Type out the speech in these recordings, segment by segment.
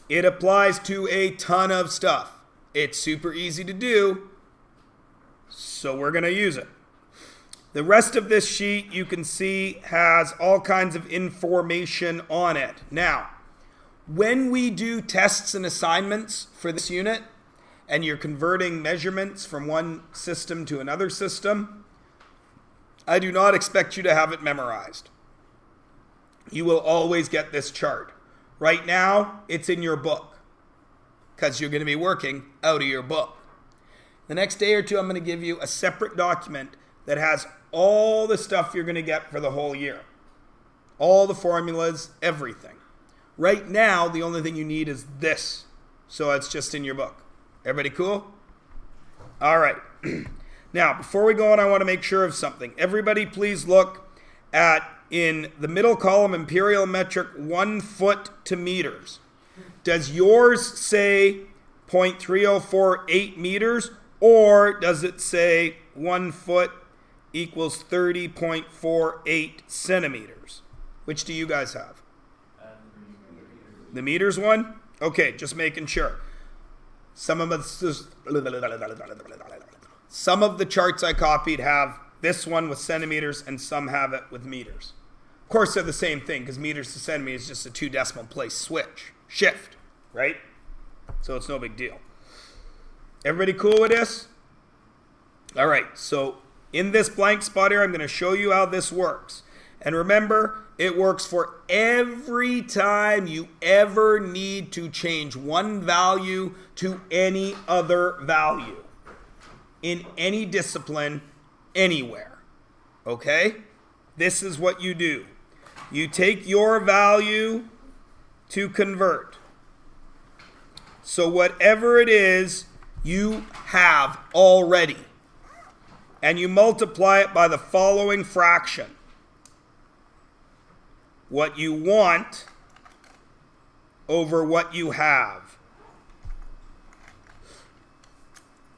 It applies to a ton of stuff. It's super easy to do, so we're going to use it. The rest of this sheet you can see has all kinds of information on it. Now, when we do tests and assignments for this unit, and you're converting measurements from one system to another system, I do not expect you to have it memorized. You will always get this chart. Right now, it's in your book because you're going to be working out of your book. The next day or two, I'm going to give you a separate document that has all the stuff you're going to get for the whole year. All the formulas, everything. Right now, the only thing you need is this. So it's just in your book. Everybody cool? All right. Now, before we go on, I want to make sure of something. Everybody please look at, in the middle column, imperial metric 1 foot to meters. Does yours say 0.3048 meters, or does it say 1 foot equals 30.48 centimeters? Which do you guys have? The meters one? Okay, just making sure. Some of the charts I copied have this one with centimeters and some have it with meters. Of course, they're the same thing because meters to centimeters is just a 2 decimal place shift, right? So it's no big deal. Everybody cool with this? All right, so in this blank spot here, I'm going to show you how this works. And remember, it works for every time you ever need to change one value to any other value in any discipline, anywhere. Okay? This is what you do. You take your value to convert. So whatever it is, you have already. And you multiply it by the following fraction. What you want over what you have.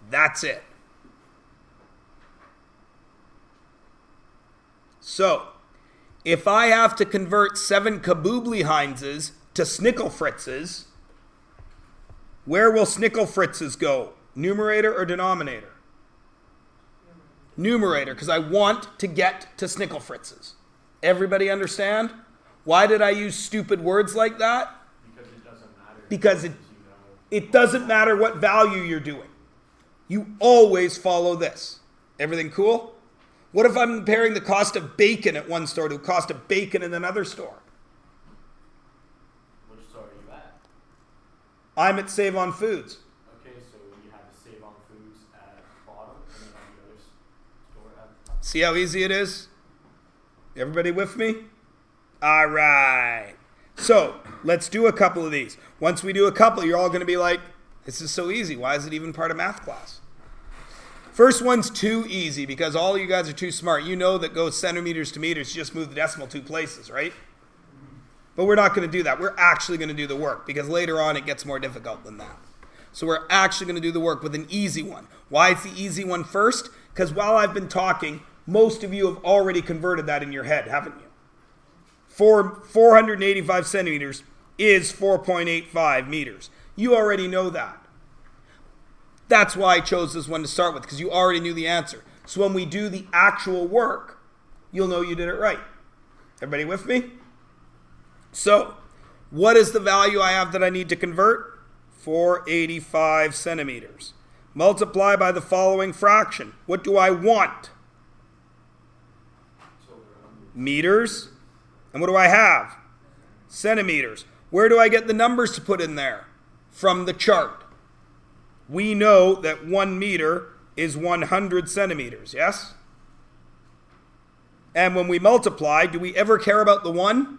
That's it. So, if I have to convert 7 Kaboobly Heinzes to Snickle Fritzes, where will Snickle Fritzes go? Numerator or denominator? Numerator, because I want to get to Snickle Fritzes. Everybody understand? Why did I use stupid words like that? Because it doesn't matter. Because it doesn't matter what value you're doing. You always follow this. Everything cool? What if I'm comparing the cost of bacon at one store to the cost of bacon in another store? Which store are you at? I'm at Save On Foods. Okay, so you have to Save On Foods at the bottom and then on the other store at the top. See how easy it is? Everybody with me? All right. So let's do a couple of these. Once we do a couple, you're all going to be like, this is so easy. Why is it even part of math class? First one's too easy because all you guys are too smart. You know that goes centimeters to meters. You just move the decimal 2 places, right? But we're not going to do that. We're actually going to do the work because later on it gets more difficult than that. So we're actually going to do the work with an easy one. Why it's the easy one first? Because while I've been talking, most of you have already converted that in your head, haven't you? 485 centimeters is 4.85 meters. You already know that. That's why I chose this one to start with, because you already knew the answer. So when we do the actual work, you'll know you did it right. Everybody with me? So, what is the value I have that I need to convert? 485 centimeters. Multiply by the following fraction. What do I want? Meters. And what do I have? Centimeters. Where do I get the numbers to put in there? From the chart. We know that 1 meter is 100 centimeters, yes? And when we multiply, do we ever care about the 1?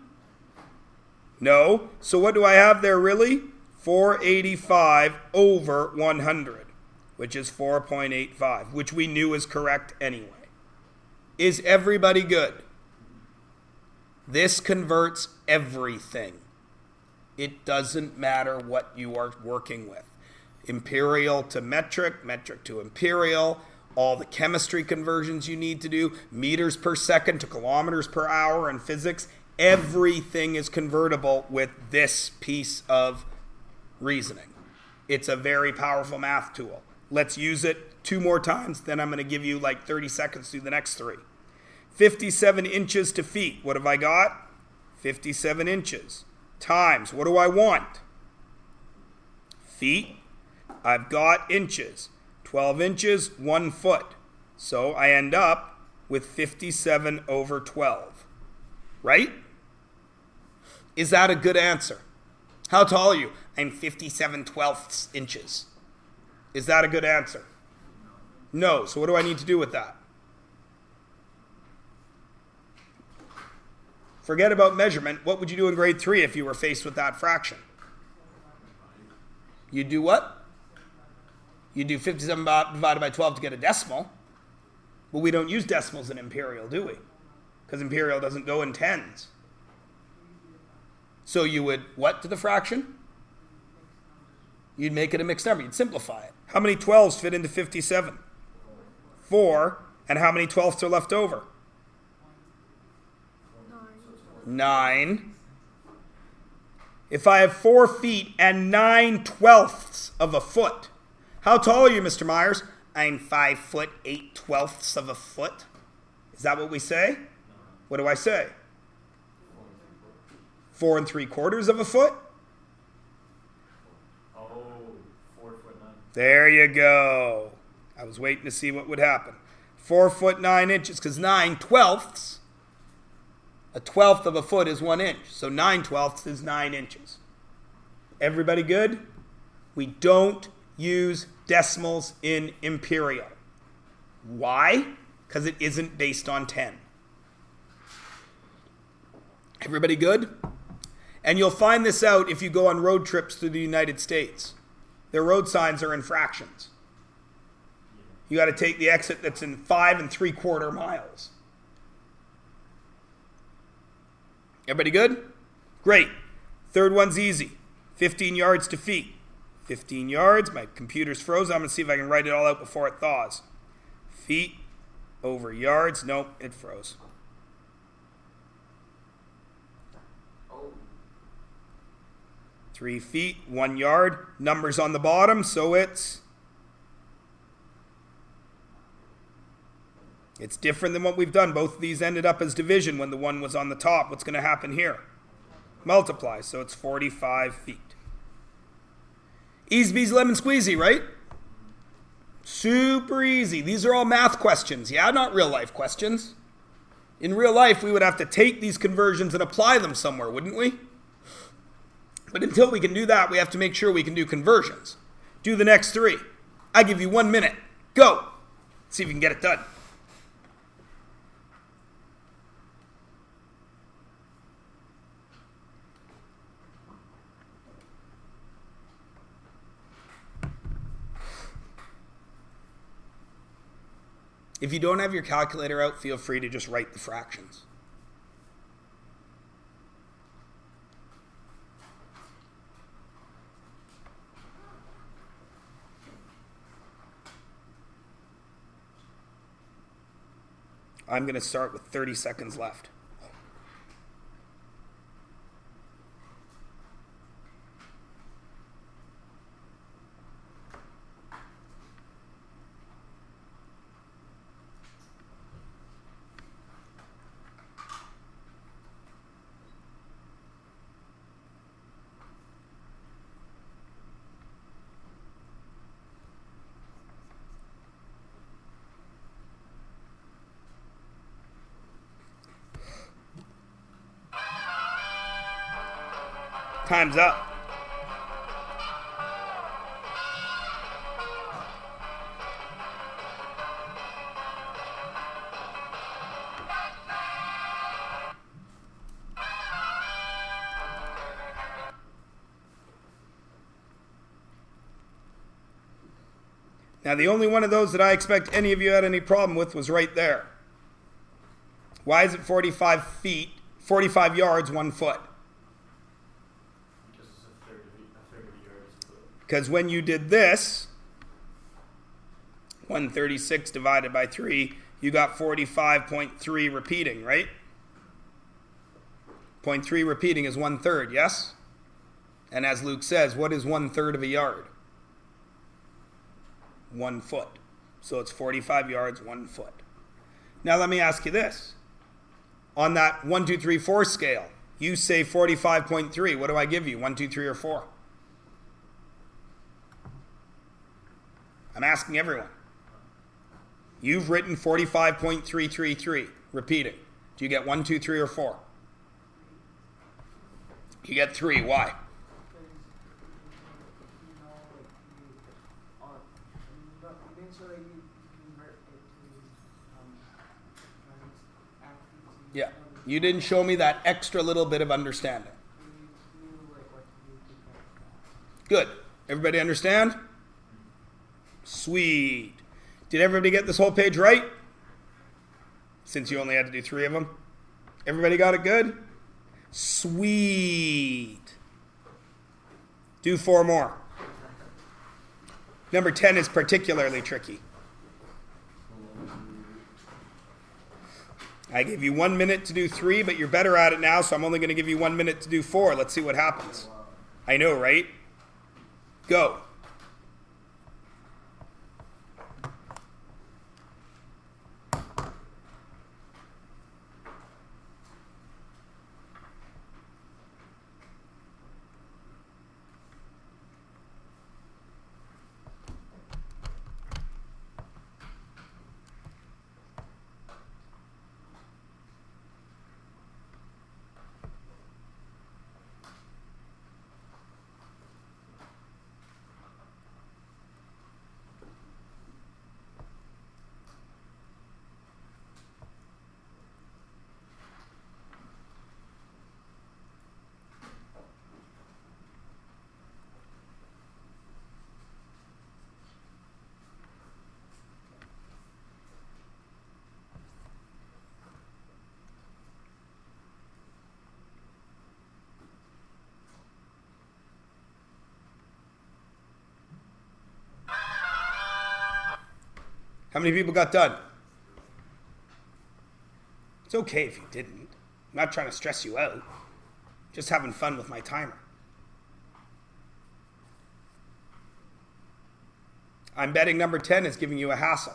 No. So what do I have there really? 485 over 100, which is 4.85, which we knew is correct anyway. Is everybody good? This converts everything. It doesn't matter what you are working with. Imperial to metric, metric to imperial, all the chemistry conversions you need to do, meters per second to kilometers per hour in physics, everything is convertible with this piece of reasoning. It's a very powerful math tool. Let's use it 2 more times, then I'm going to give you like 30 seconds to do the next 3. 57 inches to feet. What have I got? 57 inches. Times, what do I want? Feet. I've got inches. 12 inches, 1 foot. So I end up with 57 over 12. Right? Is that a good answer? How tall are you? I'm 57/12 inches. Is that a good answer? No. So what do I need to do with that? Forget about measurement. What would you do in grade 3 if you were faced with that fraction? You do what? You do 57 divided by 12 to get a decimal. But we don't use decimals in imperial, do we? Because imperial doesn't go in tens. So you would, what to the fraction? You'd make it a mixed number. You'd simplify it. How many 12s fit into 57? 4. And how many 12ths are left over? 9. If I have 4 feet and 9/12ths of a foot, how tall are you, Mr. Myers? I'm 5 foot 8/12ths of a foot. Is that what we say? What do I say? 4 3/4 of a foot? Oh, 4'9". There you go. I was waiting to see what would happen. 4 foot 9 inches, because 9/12ths, a 12th of a foot is 1 inch. So 9/12ths is 9 inches. Everybody good? We don't use decimals in imperial. Why? Because it isn't based on 10. Everybody good? And you'll find this out if you go on road trips through the United States. Their road signs are in fractions. You got to take the exit that's in 5 3/4 miles. Everybody good? Great. Third one's easy. 15 yards to feet. 15 yards. My computer's frozen. I'm going to see if I can write it all out before it thaws. Feet over yards. Nope, it froze. 3 feet, 1 yard. Numbers on the bottom, so it's different than what we've done. Both of these ended up as division when the one was on the top. What's going to happen here? Multiply, so it's 45 feet. Easy peasy lemon squeezy, right? Super easy. These are all math questions, yeah? Not real life questions. In real life, we would have to take these conversions and apply them somewhere, wouldn't we? But until we can do that, we have to make sure we can do conversions. Do the next 3. I give you 1 minute. Go. See if you can get it done. If you don't have your calculator out, feel free to just write the fractions. I'm going to start with 30 seconds left. Time's up. Now, the only one of those that I expect any of you had any problem with was right there. Why is it 45 feet, 45 yards, 1 foot? Because it's a third of a yard is a foot. Because when you did this, 136 divided by 3, you got 45.3 repeating, right? 0.3 repeating is 1/3, yes? And as Luke says, what is 1/3 of a yard? 1 foot. So it's 45 yards, 1 foot. Now let me ask you this. On that 1, 2, 3, 4 scale, you say 45.3. What do I give you? 1, 2, 3, or 4? I'm asking everyone. You've written 45.333. Repeating. Do you get 1, 2, 3, or 4? You get 3. Why? Yeah. You didn't show me that extra little bit of understanding. Good. Everybody understand? Sweet. Did everybody get this whole page right? Since you only had to do 3 of them. Everybody got it good? Sweet. Do 4 more. Number 10 is particularly tricky. I gave you 1 minute to do 3, but you're better at it now, so I'm only going to give you 1 minute to do 4. Let's see what happens. I know, right? Go. How many people got done? It's okay if you didn't. I'm not trying to stress you out. Just having fun with my timer. I'm betting number 10 is giving you a hassle.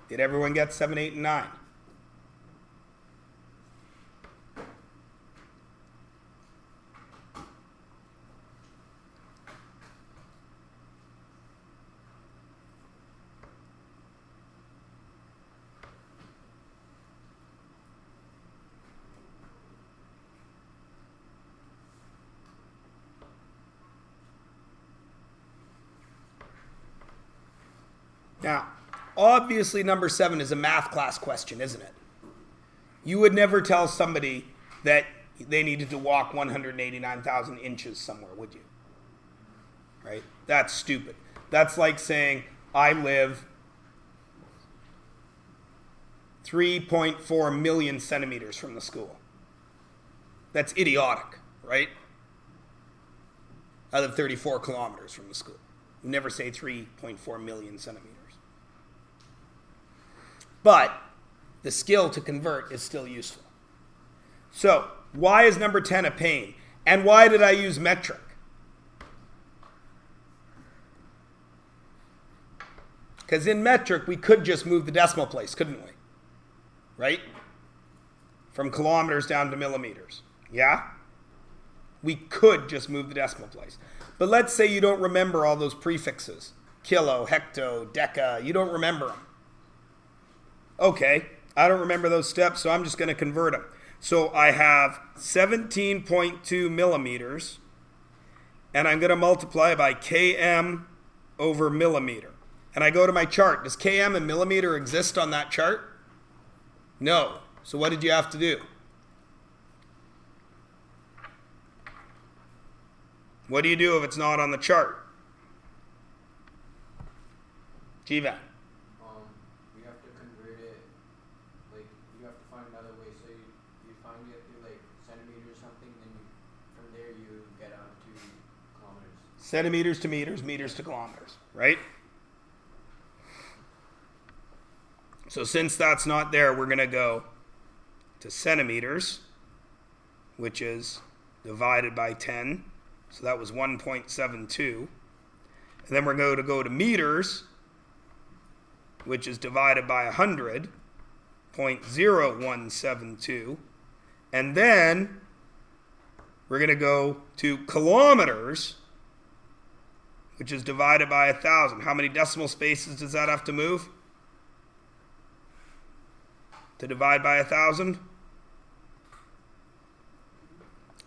Did everyone get 7, 8, and 9? Now, obviously number 7 is a math class question, isn't it? You would never tell somebody that they needed to walk 189,000 inches somewhere, would you? Right? That's stupid. That's like saying, I live 3.4 million centimeters from the school. That's idiotic, right? I live 34 kilometers from the school. You never say 3.4 million centimeters. But the skill to convert is still useful. So, why is number 10 a pain? And why did I use metric? Because in metric, we could just move the decimal place, couldn't we? Right? From kilometers down to millimeters. Yeah? We could just move the decimal place. But let's say you don't remember all those prefixes. Kilo, hecto, deca. You don't remember them. Okay, I don't remember those steps, so I'm just going to convert them. So I have 17.2 millimeters, and I'm going to multiply by km over millimeter. And I go to my chart. Does km and millimeter exist on that chart? No. So what did you have to do? What do you do if it's not on the chart? Jivan. You have to convert it, like, you have to find another way. So find you have to do like centimeters or something, then you, from there you get out to kilometers. Centimeters to meters, meters to kilometers, right? So since that's not there, we're going to go to centimeters, which is divided by 10. So that was 1.72. And then we're going to go to meters, which is divided by 100, 0.0172. And then we're going to go to kilometers, which is divided by 1,000. How many decimal spaces does that have to move to divide by 1,000?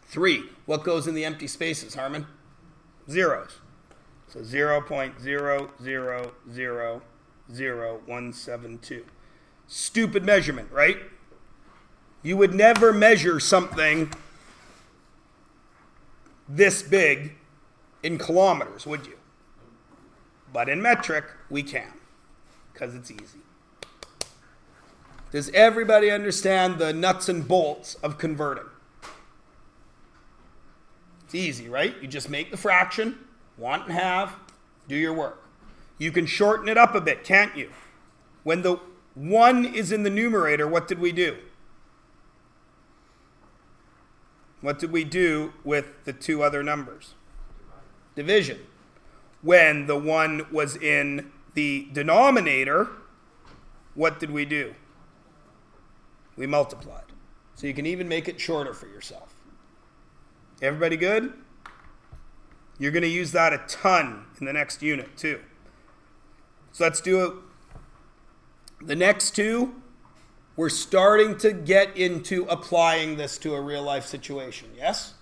3. What goes in the empty spaces, Harmon? Zeros. So 0.0000172. Stupid measurement, right? You would never measure something this big in kilometers, would you? But in metric, we can, because it's easy. Does everybody understand the nuts and bolts of converting? It's easy, right? You just make the fraction, want and have, do your work. You can shorten it up a bit, can't you? When the 1 is in the numerator, what did we do? What did we do with the two other numbers? Division. When the 1 was in the denominator, what did we do? We multiplied. So you can even make it shorter for yourself. Everybody good? You're going to use that a ton in the next unit too. So let's do it. The next two, we're starting to get into applying this to a real life situation, yes?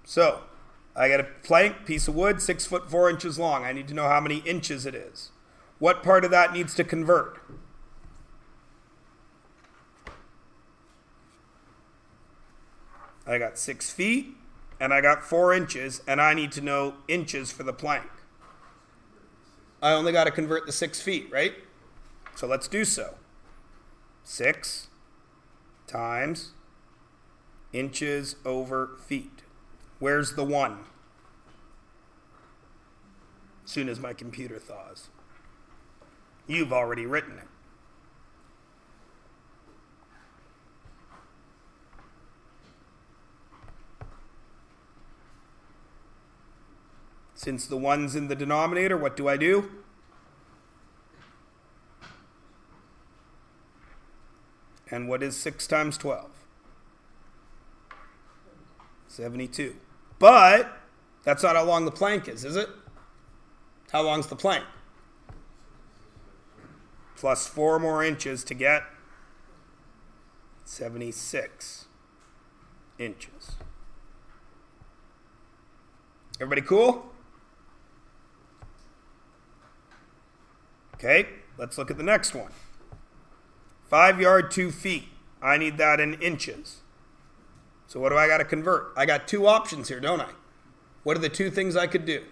So, I got a plank, piece of wood, 6 foot 4 inches long. I need to know how many inches it is. What part of that needs to convert? I got 6 feet, and I got 4 inches, and I need to know inches for the plank. I only got to convert the 6 feet, right? So let's do so. 6 times inches over feet. Where's the 1? As soon as my computer thaws. You've already written it. Since the 1's in the denominator, what do I do? And what is 6 times 12? 72. But that's not how long the plank is it? How long's the plank? Plus 4 more inches to get 76 inches. Everybody cool? Okay, let's look at the next one. 5 yard, 2 feet. I need that in inches. So what do I got to convert? I got 2 options here, don't I? What are the 2 things I could do?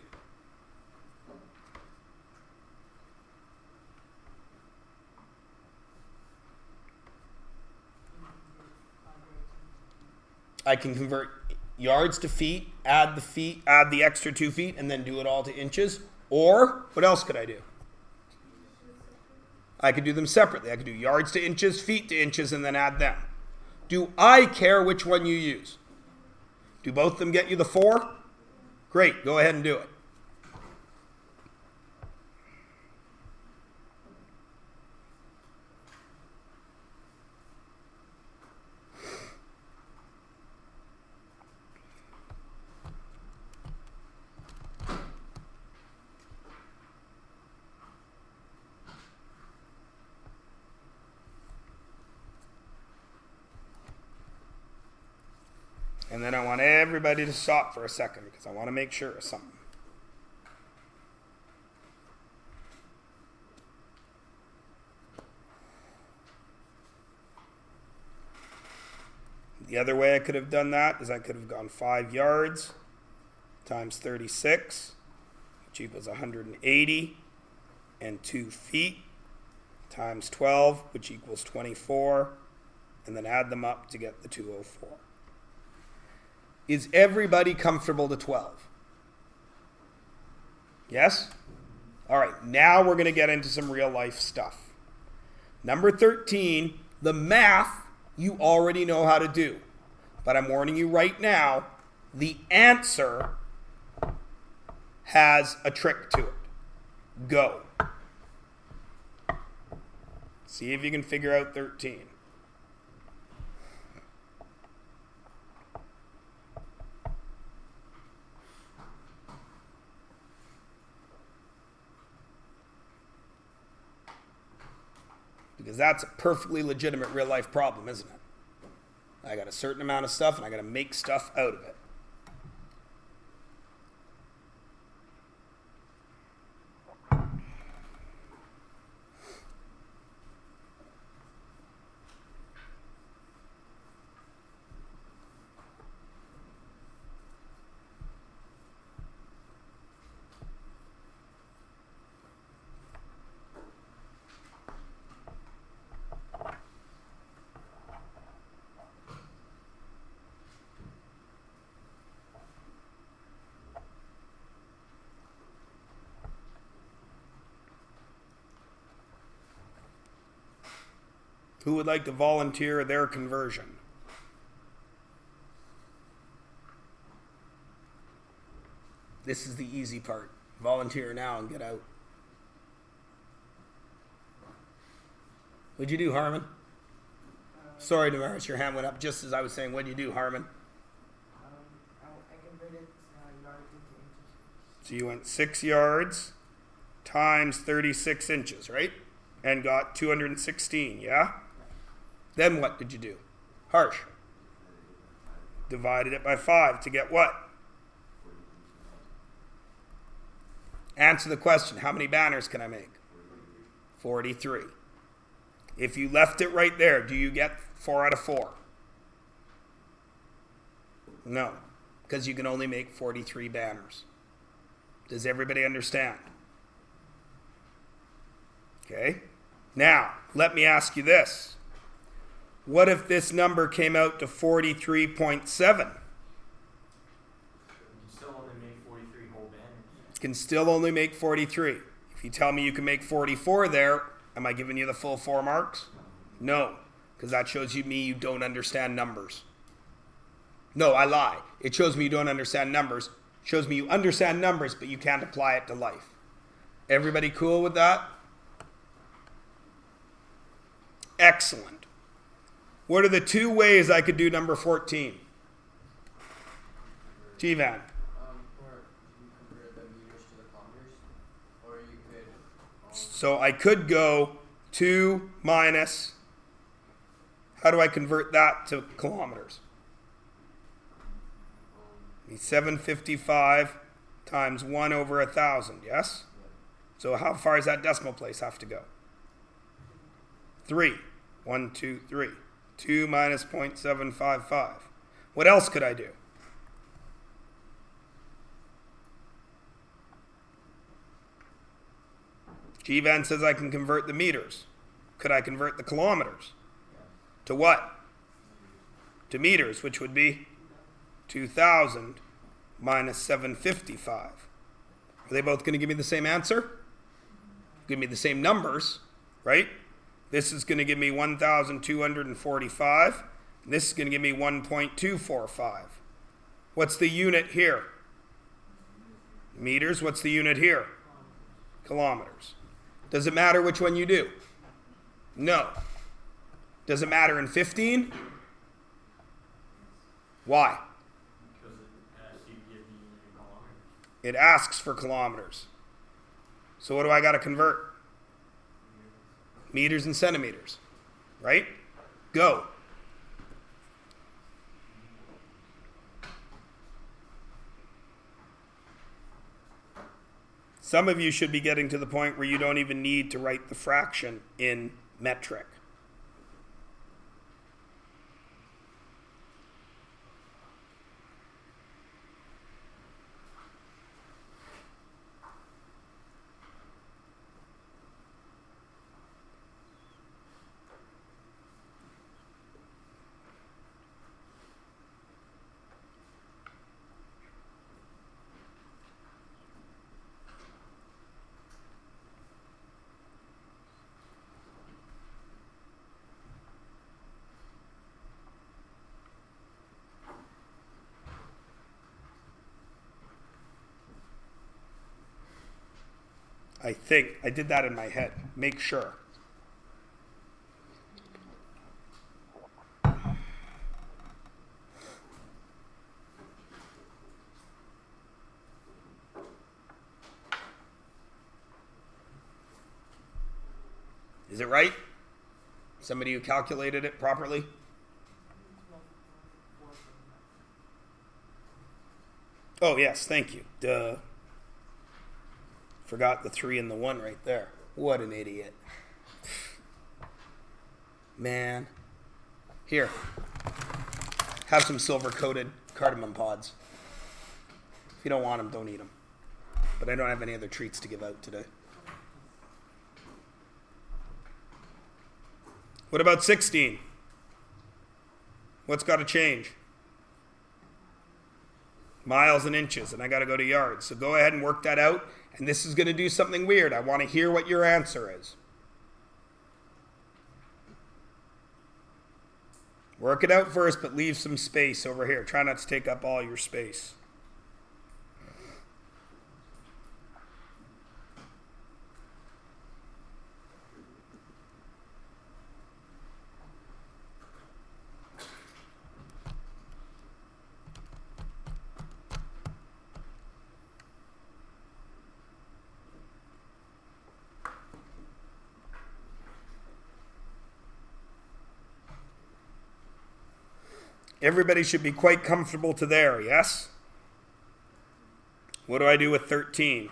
I can convert yards to feet, add the extra 2 feet, and then do it all to inches. Or, what else could I do? I could do them separately. I could do yards to inches, feet to inches, and then add them. Do I care which one you use? Do both of them get you the 4? Great, go ahead and do it. And then I want everybody to stop for a second because I want to make sure of something. The other way I could have done that is I could have gone 5 yards times 36, which equals 180, and 2 feet times 12, which equals 24, and then add them up to get the 204. Is everybody comfortable to 12? Yes? All right, now we're going to get into some real life stuff. Number 13, the math you already know how to do. But I'm warning you right now, the answer has a trick to it. Go. See if you can figure out 13. Because that's a perfectly legitimate real life problem, isn't it? I got a certain amount of stuff and I got to make stuff out of it. Who would like to volunteer their conversion? This is the easy part. Volunteer now and get out. What'd you do, Harmon? Sorry, Damaris, your hand went up just as I was saying, what'd you do, Harmon? I converted yards into inches. So you went 6 yards times 36 inches, right? And got 216, yeah? Then what did you do? Harsh. Divided it by 5 to get what? Answer the question. How many banners can I make? 43. If you left it right there, do you get 4 out of 4? No, because you can only make 43 banners. Does everybody understand? Okay. Now, let me ask you this. What if this number came out to 43.7? You still only make 43 whole banners. Can still only make 43. If you tell me you can make 44 there, am I giving you the full 4 marks? No, because that shows me you don't understand numbers. No, I lie. It shows me you don't understand numbers. It shows me you understand numbers, but you can't apply it to life. Everybody cool with that? Excellent. What are the 2 ways I could do number 14? Jivan. Or you convert the meters to the kilometers, or you could. So I could go 2 minus, how do I convert that to kilometers? 755 times 1 over 1,000, yes? So how far does that decimal place have to go? 3. 1, 2, 3. 2 minus 0.755. What else could I do? Jivan says I can convert the meters. Could I convert the kilometers? To what? To meters, which would be 2,000 minus 755. Are they both going to give me the same answer? Give me the same numbers, right? This is going to give me 1,245. This is going to give me 1.245. What's the unit here? Meters. What's the unit here? Kilometers. Does it matter which one you do? No. Does it matter in 15? Why? Because it asks you to give the unit in kilometers. It asks for kilometers. So what do I got to convert? Meters and centimeters, right? Go. Some of you should be getting to the point where you don't even need to write the fraction in metric. I think. I did that in my head. Make sure. Is it right? Somebody who calculated it properly? Oh, yes, thank you. Duh. Forgot the 3 and the 1 right there. What an idiot. Man. Here. Have some silver-coated cardamom pods. If you don't want them, don't eat them. But I don't have any other treats to give out today. What about 16? What's got to change? Miles and inches, and I got to go to yards. So go ahead and work that out. And this is going to do something weird. I want to hear what your answer is. Work it out first, but leave some space over here. Try not to take up all your space. Everybody should be quite comfortable to there, yes? What do I do with 13?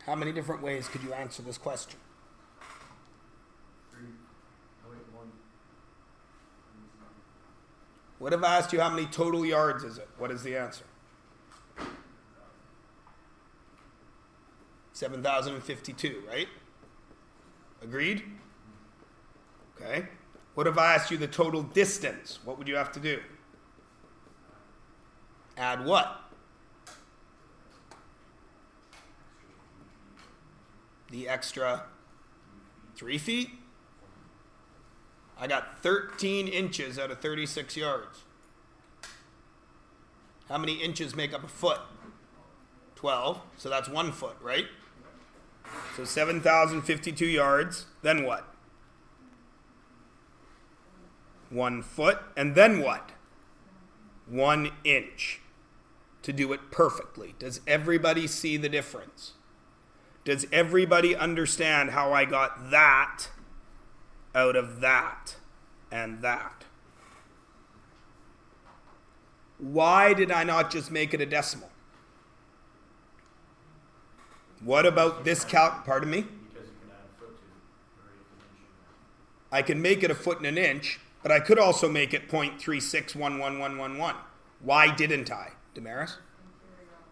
How many different ways could you answer this question? 3. Oh, wait, 1. What if I asked you how many total yards is it? What is the answer? 7,052, right? Agreed? Okay. What if I asked you the total distance? What would you have to do? Add what? The extra 3 feet? I got 13 inches out of 36 yards. How many inches make up a foot? 12. So that's 1 foot, right? So 7,052 yards. Then what? 1 foot. And then what? 1 inch. To do it perfectly. Does everybody see the difference? Does everybody understand how I got that out of that and that? Why did I not just make it a decimal? What about this pardon me? Because you can add a foot to it, or 1/8 inch. I can make it a foot and an inch, but I could also make it 0.3611111. Why didn't I, Damaris?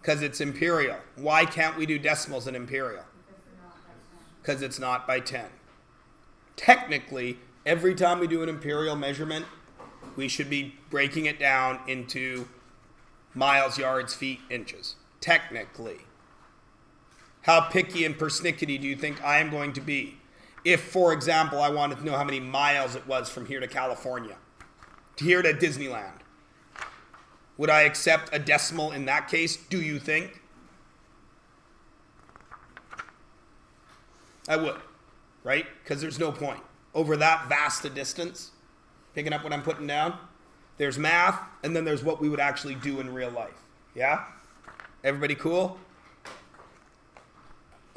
Because it's imperial. Why can't we do decimals in imperial? Because it's not by 10. Technically, every time we do an imperial measurement, we should be breaking it down into miles, yards, feet, inches. Technically. How picky and persnickety do you think I am going to be if, for example, I wanted to know how many miles it was from here to California, to here to Disneyland? Would I accept a decimal in that case, do you think? I would, right? Because there's no point. Over that vast a distance, picking up what I'm putting down, there's math, and then there's what we would actually do in real life. Yeah? Everybody cool?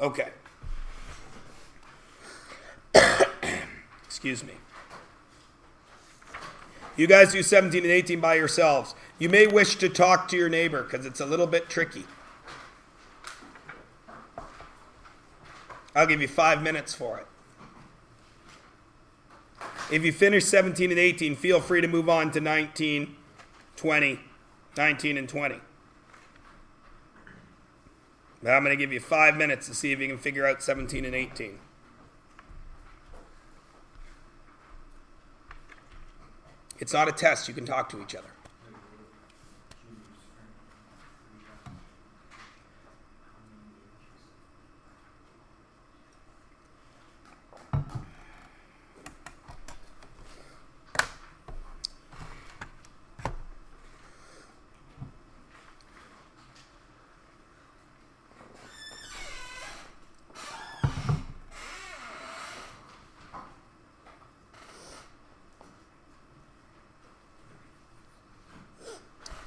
Okay. Excuse me. You guys do 17 and 18 by yourselves. You may wish to talk to your neighbor because it's a little bit tricky. I'll give you 5 minutes for it. If you finish 17 and 18, feel free to move on to 19, 20, 19 and 20. Now I'm going to give you 5 minutes to see if you can figure out 17 and 18. It's not a test. You can talk to each other.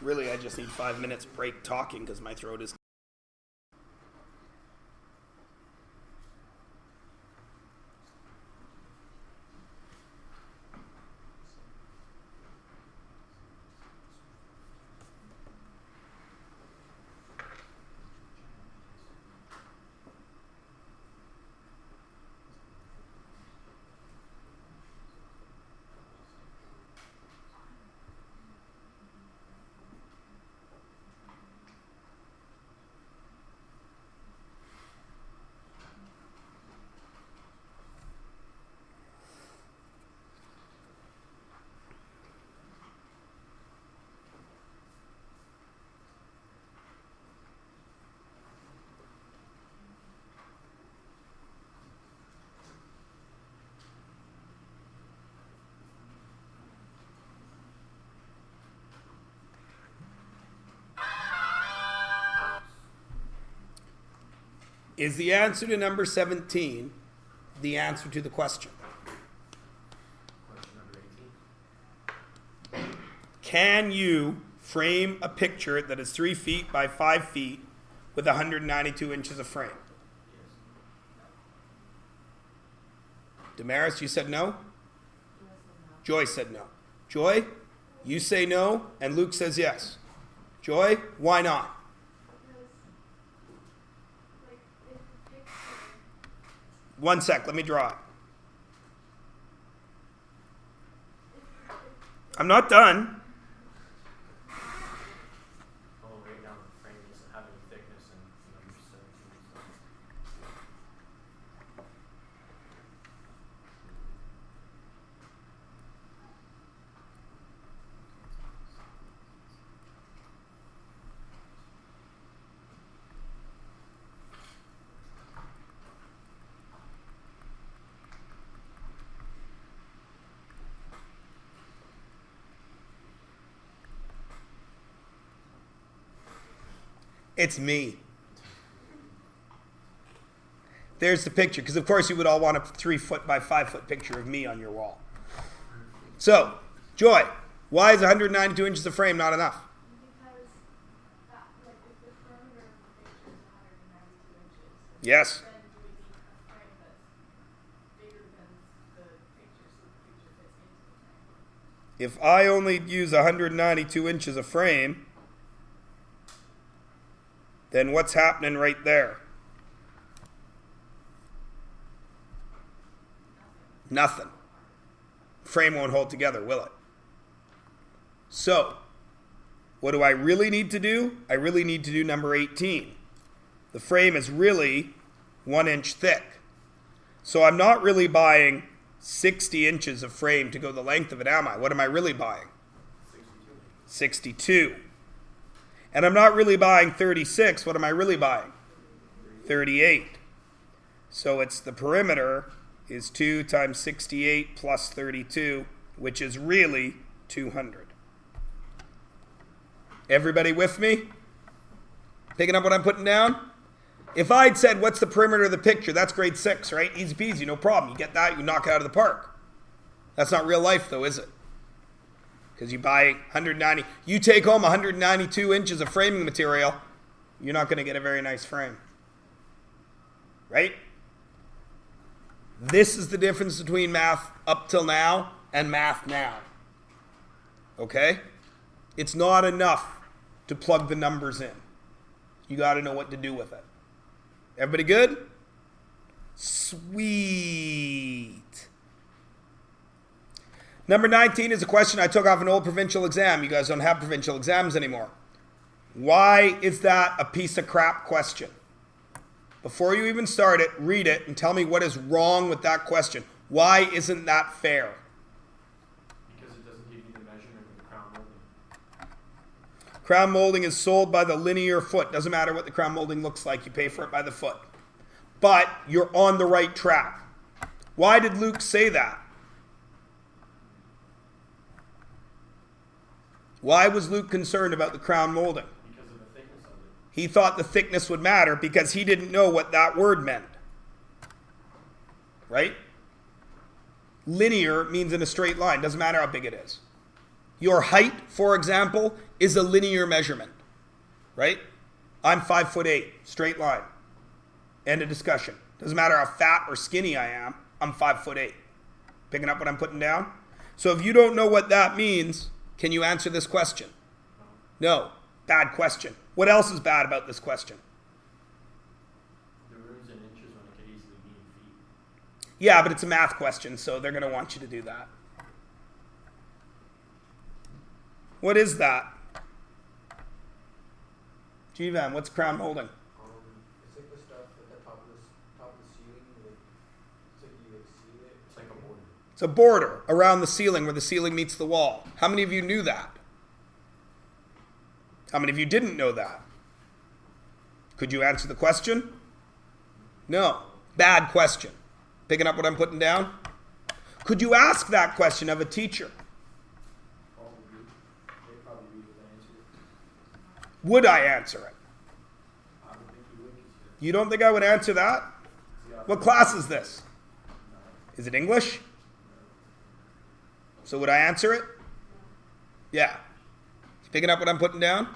Really, I just need 5 minutes break talking because my throat is... Is the answer to number 17 the answer to the question? Question number 18. Can you frame a picture that is 3 feet by 5 feet with 192 inches of frame? Yes. Damaris, you said no? Joy said no. Joy, you say no, and Luke says yes. Joy, why not? One sec, let me draw it. I'm not done. Oh, right now the frame doesn't have any thickness and number 17. It's me. There's the picture, because of course you would all want a 3 foot by 5 foot picture of me on your wall. So, Joy, why is 192 inches of frame not enough? Because that, like, if the perimeter of the picture is 192 inches, Yes. then you would need a frame that's bigger than the picture so the picture fits into the frame. If I only use 192 inches of frame, then what's happening right there? Nothing. Frame won't hold together, will it? So, what do I really need to do? I really need to do number 18. The frame is really 1 inch thick. So I'm not really buying 60 inches of frame to go the length of it, am I? What am I really buying? 62. And I'm not really buying 36. What am I really buying? 38. So it's the perimeter is 2 times 68 plus 32, which is really 200. Everybody with me? Picking up what I'm putting down? If I'd said, what's the perimeter of the picture? That's grade 6, right? Easy peasy, no problem. You get that, you knock it out of the park. That's not real life, though, is it? Because you buy 190. You take home 192 inches of framing material, you're not going to get a very nice frame. Right? This is the difference between math up till now and math now. Okay? It's not enough to plug the numbers in. You got to know what to do with it. Everybody good? Sweet. Number 19 is a question I took off an old provincial exam. You guys don't have provincial exams anymore. Why is that a piece of crap question? Before you even start it, read it and tell me what is wrong with that question. Why isn't that fair? Because it doesn't give you the measurement of the crown molding. Crown molding is sold by the linear foot. Doesn't matter what the crown molding looks like. You pay for it by the foot. But you're on the right track. Why did Luke say that? Why was Luke concerned about the crown molding? Because of the thickness of it. He thought the thickness would matter because he didn't know what that word meant. Right? Linear means in a straight line. Doesn't matter how big it is. Your height, for example, is a linear measurement. Right? I'm 5'8", straight line. End of discussion. Doesn't matter how fat or skinny I am, I'm 5'8". Picking up what I'm putting down? So if you don't know what that means, can you answer this question? No. Bad question. What else is bad about this question? The room's in inches when it could easily be in feet. Yeah, but it's a math question, so they're going to want you to do that. What is that? G-Van, what's crown molding? It's like the stuff at the top of the ceiling, like, it's like you like seal it. It's like a border. It's a border around the ceiling where the ceiling meets the wall. How many of you knew that? How many of you didn't know that? Could you answer the question? No. Bad question. Picking up what I'm putting down? Could you ask that question of a teacher? Probably. They probably be able to answer it. Would I answer it? I would think you would, because You don't think I would answer that? What class is this? Is it English? So would I answer it? Yeah. Picking up what I'm putting down?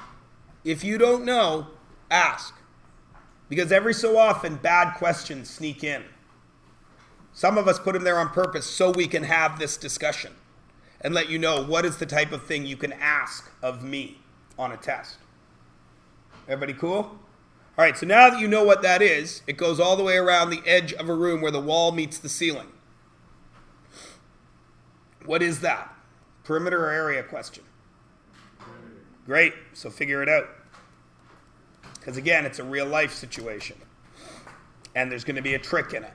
If you don't know, ask. Because every so often, bad questions sneak in. Some of us put them there on purpose so we can have this discussion and let you know what is the type of thing you can ask of me on a test. Everybody cool? All right, so now that you know what that is, it goes all the way around the edge of a room where the wall meets the ceiling. What is that? Perimeter or area question? Great, so figure it out. Because again, it's a real life situation. And there's going to be a trick in it.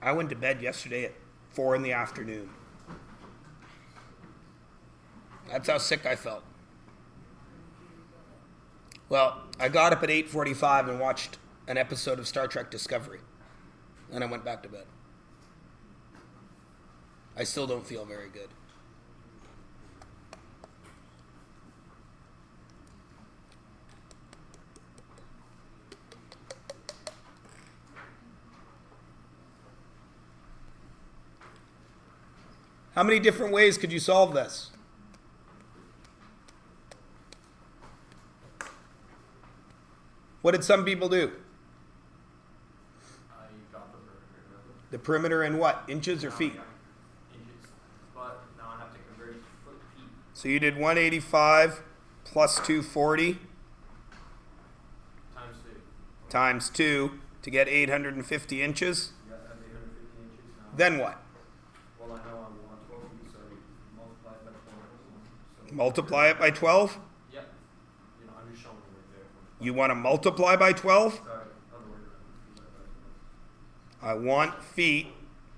I went to bed yesterday at 4 in the afternoon. That's how sick I felt. Well, I got up at 8:45 and watched an episode of Star Trek Discovery. And I went back to bed. I still don't feel very good. How many different ways could you solve this? What did some people do? I got the perimeter. The perimeter in what? Inches or feet? Inches. But now I have to convert it to foot feet. So you did 185 plus 240 Times 2. times 2 to get 850 inches. You got 850 inches now. Then what? Well, I know I want 12 feet, so I multiply it by 12. So Multiply it by 12? Yep. You know, I'm just showing you right there. You want to multiply by 12? Sorry, other way around. I want feet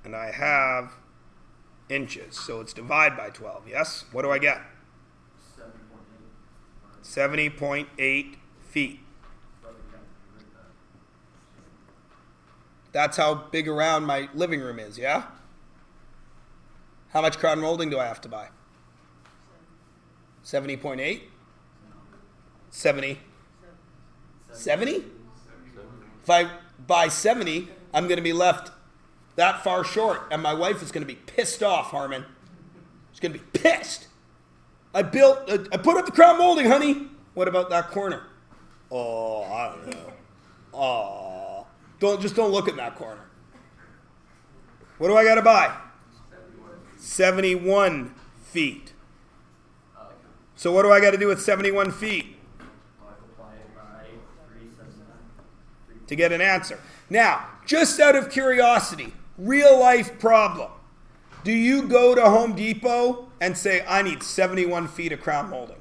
and I have inches. So it's divide by 12, yes? What do I get? 7.8. 70.8 feet. But we have to convert that. That's how big around my living room is, yeah? How much crown molding do I have to buy? 70.8? 70. 70? If I buy 70, I'm going to be left that far short, and my wife is going to be pissed off, Harmon. She's going to be pissed. I put up the crown molding, honey. What about that corner? Oh, I don't know. Oh, don't look at that corner. What do I got to buy? 71 feet. So what do I got to do with 71 feet? Multiply it by 379. To get an answer. Now, just out of curiosity, real life problem. Do you go to Home Depot and say, I need 71 feet of crown molding?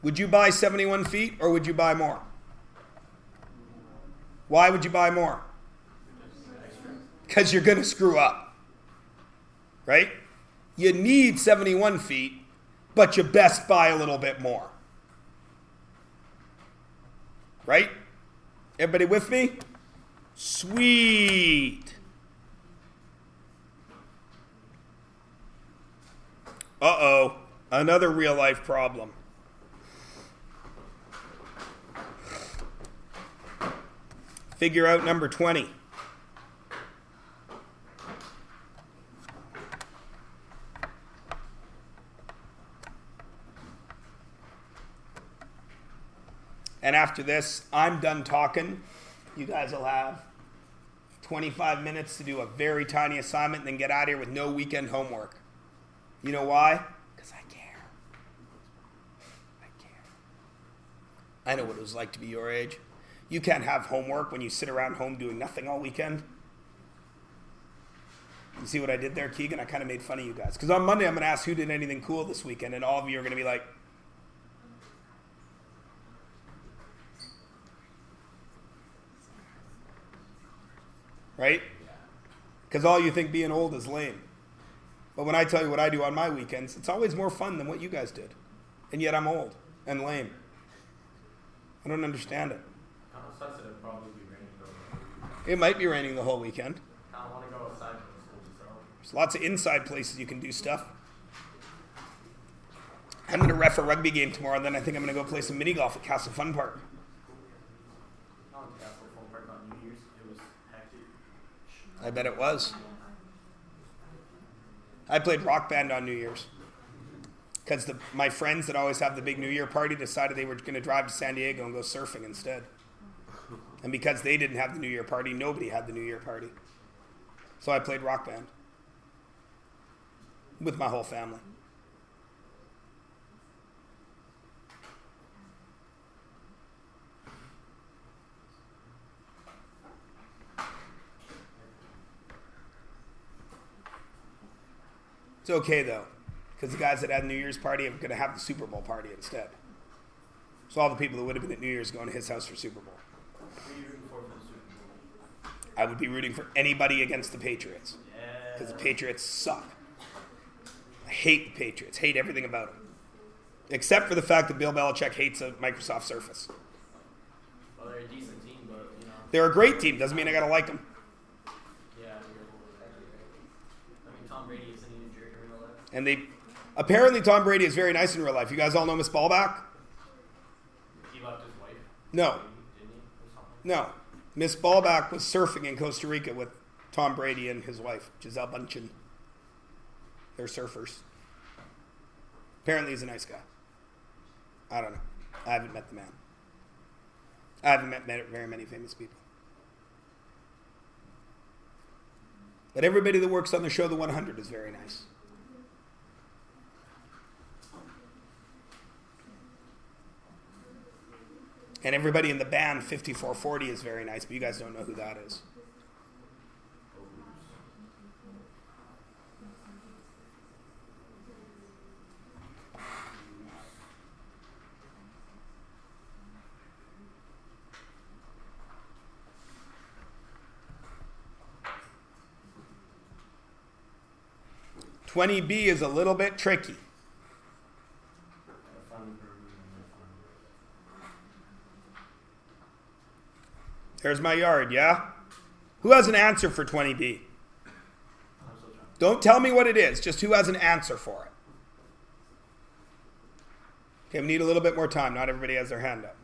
Would you buy 71 feet or would you buy more? Why would you buy more? Because you're going to screw up. Right? You need 71 feet, but you best buy a little bit more. Right? Everybody with me? Sweet. Uh-oh. Another real life problem. Figure out number 20. And after this, I'm done talking. You guys will have 25 minutes to do a very tiny assignment and then get out of here with no weekend homework. You know why? Because I care. I care. I know what it was like to be your age. You can't have homework when you sit around home doing nothing all weekend. You see what I did there, Keegan? I kind of made fun of you guys. Because on Monday, I'm going to ask who did anything cool this weekend, and all of you are going to be like, right? Because all you think being old is lame. But when I tell you what I do on my weekends, it's always more fun than what you guys did. And yet I'm old and lame. I don't understand it. Sucks that it'd probably be raining though. It might be raining the whole weekend. I don't want to go outside for the school itself. There's lots of inside places you can do stuff. I'm going to ref a rugby game tomorrow, and then I think I'm going to go play some mini golf at Castle Fun Park. Not in Castle Fun Park on New Year's. It was hectic. I bet it was. I played Rock Band on New Year's. Because my friends that always have the big New Year party decided they were going to drive to San Diego and go surfing instead. And because they didn't have the New Year party, nobody had the New Year party. So I played Rock Band. With my whole family. It's okay though, because the guys that had the New Year's party are going to have the Super Bowl party instead. So all the people that would have been at New Year's going to his house for Super Bowl. Who are you rooting for the Super Bowl? I would be rooting for anybody against the Patriots, Yeah. because the Patriots suck. I hate the Patriots, hate everything about them. Except for the fact that Bill Belichick hates a Microsoft Surface. Well, they're a decent team, but, you know. They're a great team, doesn't mean I got to like them. Yeah, I mean, Tom Brady isn't even a jerk in real life. And apparently Tom Brady is very nice in real life. You guys all know Miss Ballback? He left his wife. No. Didn't he? Or something? No. Miss Ballback was surfing in Costa Rica with Tom Brady and his wife, Giselle Bundchen. They're surfers. Apparently he's a nice guy. I don't know. I haven't met the man. I haven't met very many famous people. But everybody that works on the show, The 100, is very nice. And everybody in the band, 5440, is very nice, but you guys don't know who that is. $20B is a little bit tricky. There's my yard, yeah? Who has an answer for 20B? I'm still trying. Don't tell me what it is, just who has an answer for it. Okay, we need a little bit more time. Not everybody has their hand up.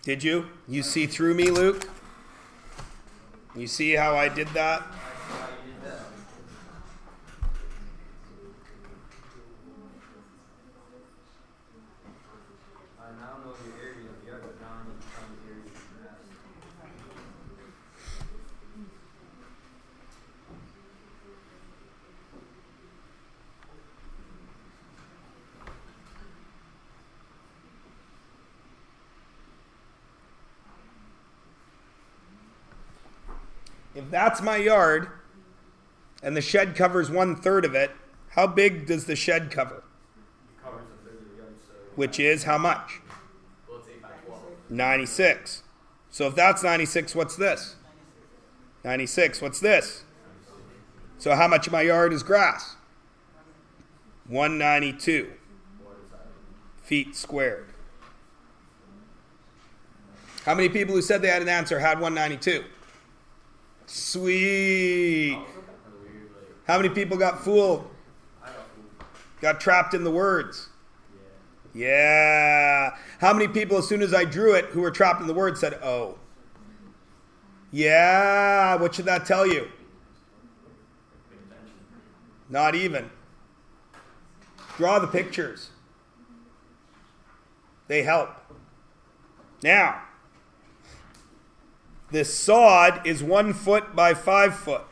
Did you? You see through me, Luke? You see how I did that? How you did that? I now know your area of the yard, but now I need to find the area of the grass. If that's my yard and the shed covers 1/3 of it, how big does the shed cover? It covers a third of the yard, so. Which is how much? Well, it's 8 by 12. 96. So if that's 96, what's this? 96. What's this? So how much of my yard is grass? 192 feet squared. How many people who said they had an answer had 192? Sweet. How many people got fooled? Got trapped in the words? Yeah. How many people, as soon as I drew it, who were trapped in the words said, oh? Yeah. What should that tell you? Not even. Draw the pictures. They help. Now, this sod is 1 foot by 5 foot.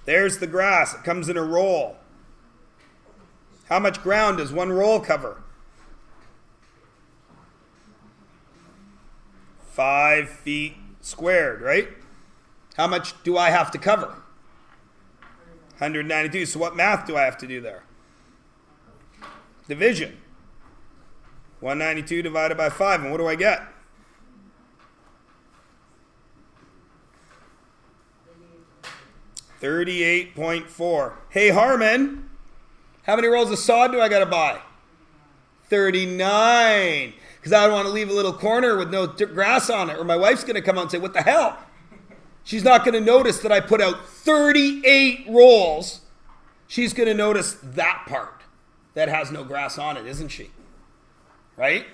There's the grass. It comes in a roll. How much ground does one roll cover? 5 feet squared, right? How much do I have to cover? 192. So what math do I have to do there? Division. 192 divided by 5. And what do I get? 38.4. Hey, Harmon, how many rolls of sod do I got to buy? 39. Because I don't want to leave a little corner with no grass on it, or my wife's going to come out and say, what the hell? She's not going to notice that I put out 38 rolls. She's going to notice that part that has no grass on it, isn't she? Right?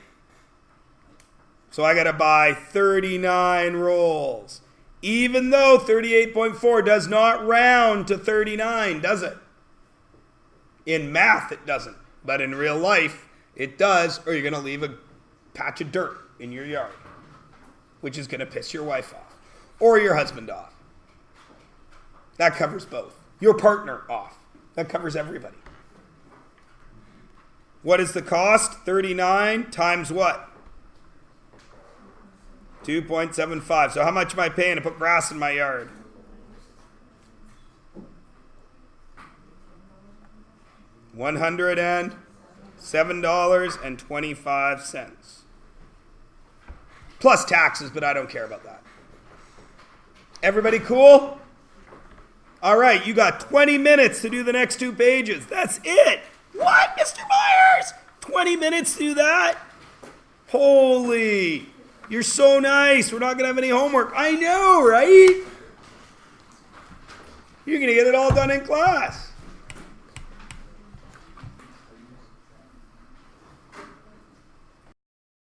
So I got to buy 39 rolls. Even though 38.4 does not round to 39, does it? In math, it doesn't. But in real life, it does, or you're going to leave a patch of dirt in your yard, which is going to piss your wife off or your husband off. That covers both. Your partner off. That covers everybody. What is the cost? 39 times what? 2.75. So how much am I paying to put grass in my yard? $107.25. Plus taxes, but I don't care about that. Everybody cool? All right, you got 20 minutes to do the next 2 pages. That's it. What, Mr. Myers? 20 minutes to do that? Holy, you're so nice. We're not going to have any homework. I know, right? You're going to get it all done in class.